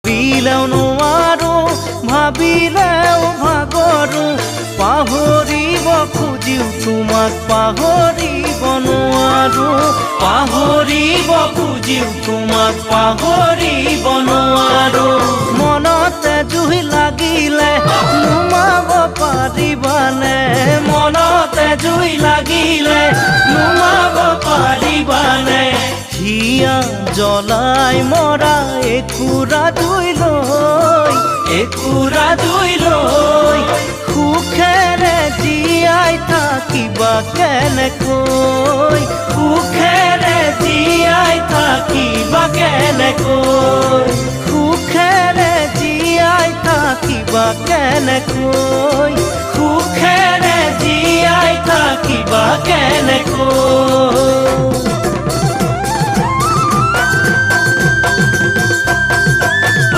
ভাবিলেও নোৱাৰো ভাবিলেও ভাগৰো পাহৰিব খুজিও তোমাক পাহৰিব নোৱাৰো পাহৰিব খুজিও তোমাক পাহৰিব নোৱাৰো মনতে জুই লাগিলে নুমাব পাৰিবানে মনতে জুই লাগিলে নুমাব পাৰিবানে হিয়া জ্বলাই মৰা একুৰা জুই লৈ সুখেৰে জীয়াই থাকিবা কেনেকৈ সুখেৰে জীয়াই থাকিবা কেনেকৈ সুখেৰে জীয়াই থাকিবা কেনেকৈ সুখেৰে জীয়াই থাকিবা কেনেকৈ